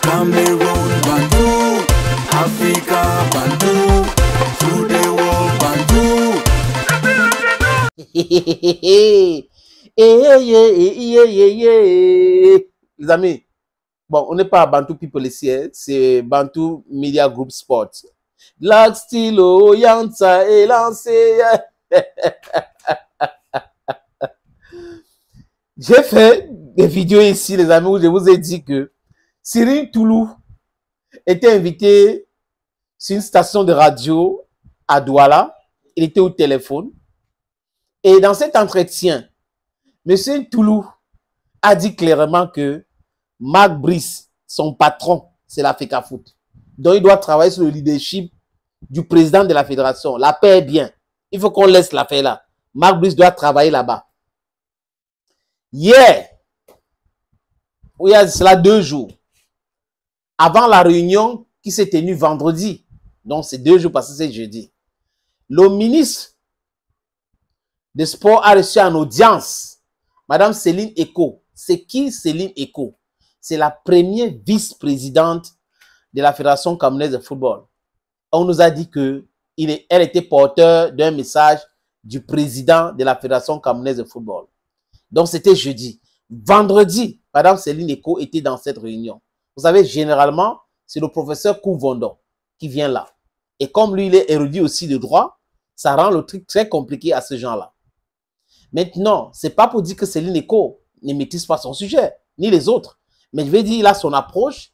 Cameroon Bantou, Africa Bantou, through the world Bantou. Les amis, bon, on n'est pas à Bantou People ici, hein, c'est Bantou Media Group Sports. Black Stylo, Yanta est lancé. J'ai fait des vidéos ici, les amis, où je vous ai dit que Cyril Toulou était invité sur une station de radio à Douala. Il était au téléphone. Et dans cet entretien, M. Toulou a dit clairement que Marc Brice, son patron, c'est la FECAFOOT. Donc, il doit travailler sur le leadership du président de la fédération. La paix est bien. Il faut qu'on laisse l'affaire là. Marc Brice doit travailler là-bas. Hier, il y a cela 2 jours, avant la réunion qui s'est tenue vendredi, donc c'est 2 jours parce que c'est jeudi, le ministre des Sports a reçu en audience Madame Céline Eko. C'est qui Céline Eko? C'est la première vice-présidente de la Fédération camerounaise de football. On nous a dit qu'elle était porteur d'un message du président de la Fédération camerounaise de football. Donc, c'était jeudi. Vendredi, Madame Céline Eko était dans cette réunion. Vous savez, généralement, c'est le professeur Kouvondon qui vient là. Et comme lui, il est érudit aussi de droit, ça rend le truc très compliqué à ce genre-là. Maintenant, ce n'est pas pour dire que Céline Eko ne maîtrise pas son sujet, ni les autres. Mais je vais dire, il a son approche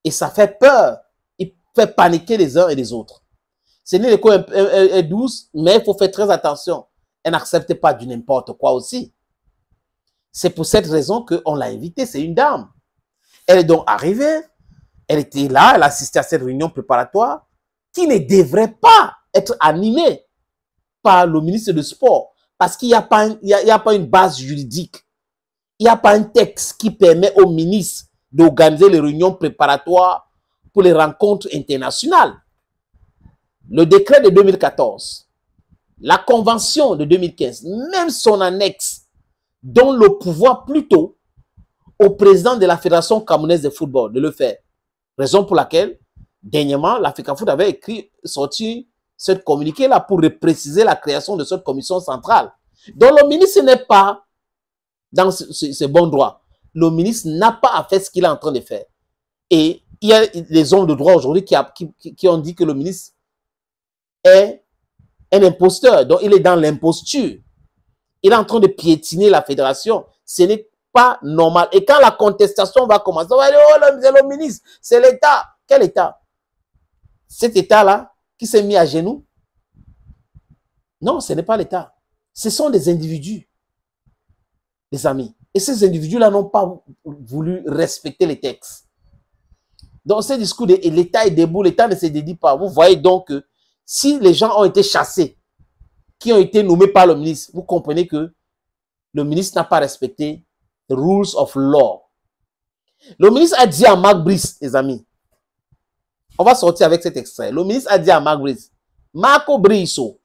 et ça fait peur. Il fait paniquer les uns et les autres. Céline Eko est douce, mais il faut faire très attention. Elle n'accepte pas du n'importe quoi aussi. C'est pour cette raison qu'on l'a invitée. C'est une dame. Elle est donc arrivée. Elle était là. Elle assistait à cette réunion préparatoire qui ne devrait pas être animée par le ministre du Sport. Parce qu'il n'y a pas une base juridique. Il n'y a pas un texte qui permet au ministre d'organiser les réunions préparatoires pour les rencontres internationales. Le décret de 2014, la convention de 2015, même son annexe, donne le pouvoir plutôt au président de la Fédération camerounaise de football de le faire. Raison pour laquelle, dernièrement, la FECAFOOT avait sorti ce communiqué-là pour préciser la création de cette commission centrale. Donc le ministre n'est pas dans ce bon droit. Le ministre n'a pas à faire ce qu'il est en train de faire. Et il y a des hommes de droit aujourd'hui qui ont dit que le ministre est un imposteur. Donc il est dans l'imposture. Il est en train de piétiner la fédération. Ce n'est pas normal. Et quand la contestation va commencer, on va dire, oh, c'est le ministre, c'est l'État. Quel État? Cet État-là qui s'est mis à genoux? Non, ce n'est pas l'État. Ce sont des individus, les amis. Et ces individus-là n'ont pas voulu respecter les textes. Donc, ce discours de l'État est debout, l'État ne se dédie pas. Vous voyez donc que si les gens ont été chassés, qui ont été nommés par le ministre, vous comprenez que le ministre n'a pas respecté the rules of law. Le ministre a dit à Marc Brice, les amis, on va sortir avec cet extrait. Le ministre a dit à Marc Brice, Marco Briso,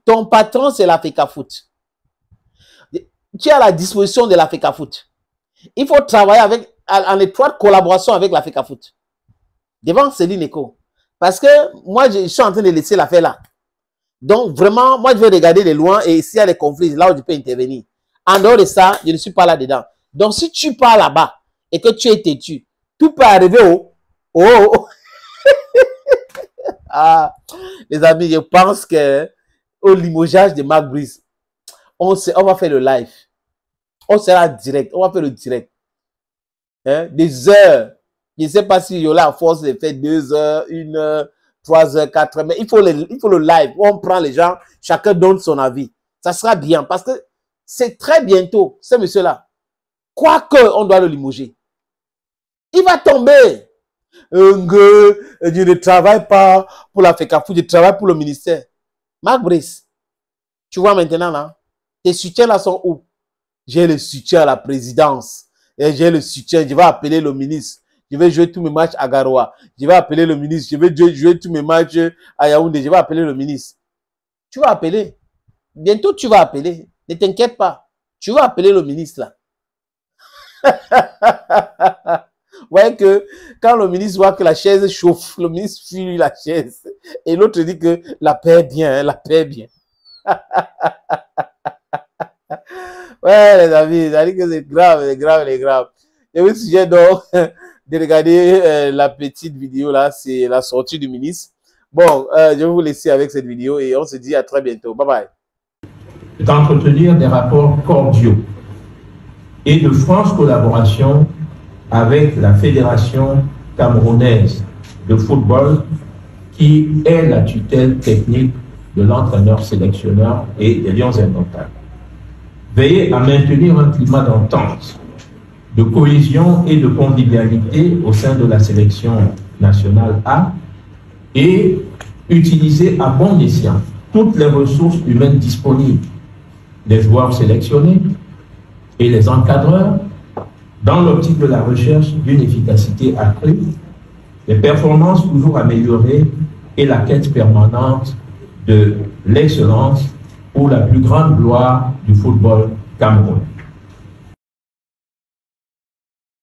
ton patron c'est la FECAFOOT. Tu es à la disposition de la FECAFOOT. Il faut travailler en étroite collaboration avec la FECAFOOT. Devant Céline Eko. Parce que moi, je suis en train de laisser l'affaire là. Donc, vraiment, moi, je vais regarder de loin et s'il y a des conflits, là où je peux intervenir. En dehors de ça, je ne suis pas là-dedans. Donc, si tu pars là-bas et que tu es têtu, tout peut arriver Ah, les amis, je pense que au limogeage de Marc Brice, on va faire le live. On sera direct. On va faire le direct. Hein? Des heures. Je ne sais pas si il y aura la force de faire 2 heures, 1 heure, 3 heures, 4 heures. Mais il faut le live. On prend les gens. Chacun donne son avis. Ça sera bien. Parce que c'est très bientôt, ce monsieur-là. Quoique, on doit le limoger. Il va tomber. Je ne travaille pas pour la FECAFOOT. Je travaille pour le ministère. Marc Brice, tu vois maintenant là, tes soutiens là sont où? J'ai le soutien à la présidence. Et j'ai le soutien. Je vais appeler le ministre. Je vais jouer tous mes matchs à Garoua. Je vais appeler le ministre. Je vais jouer tous mes matchs à Yaoundé. Je vais appeler le ministre. Tu vas appeler. Bientôt, tu vas appeler. Ne t'inquiète pas. Tu vas appeler le ministre là. voyez que quand le ministre voit que la chaise chauffe, le ministre fuit la chaise. Et l'autre dit que la paix est bien, hein, la paix est bien. Ouais, les amis, ça dit que c'est grave, c'est grave, c'est grave. Je vous suggère donc de regarder la petite vidéo là, c'est la sortie du ministre. Bon, je vais vous laisser avec cette vidéo et on se dit à très bientôt. Bye bye. D'entretenir des rapports cordiaux et de franche collaboration avec la Fédération camerounaise de football qui est la tutelle technique de l'entraîneur sélectionneur et des Lions indomptables. Veillez à maintenir un climat d'entente, de cohésion et de convivialité au sein de la sélection nationale A et utiliser à bon escient toutes les ressources humaines disponibles, les joueurs sélectionnés et les encadreurs, dans l'optique de la recherche d'une efficacité accrue, des performances toujours améliorées et la quête permanente de l'excellence pour la plus grande gloire du football camerounais.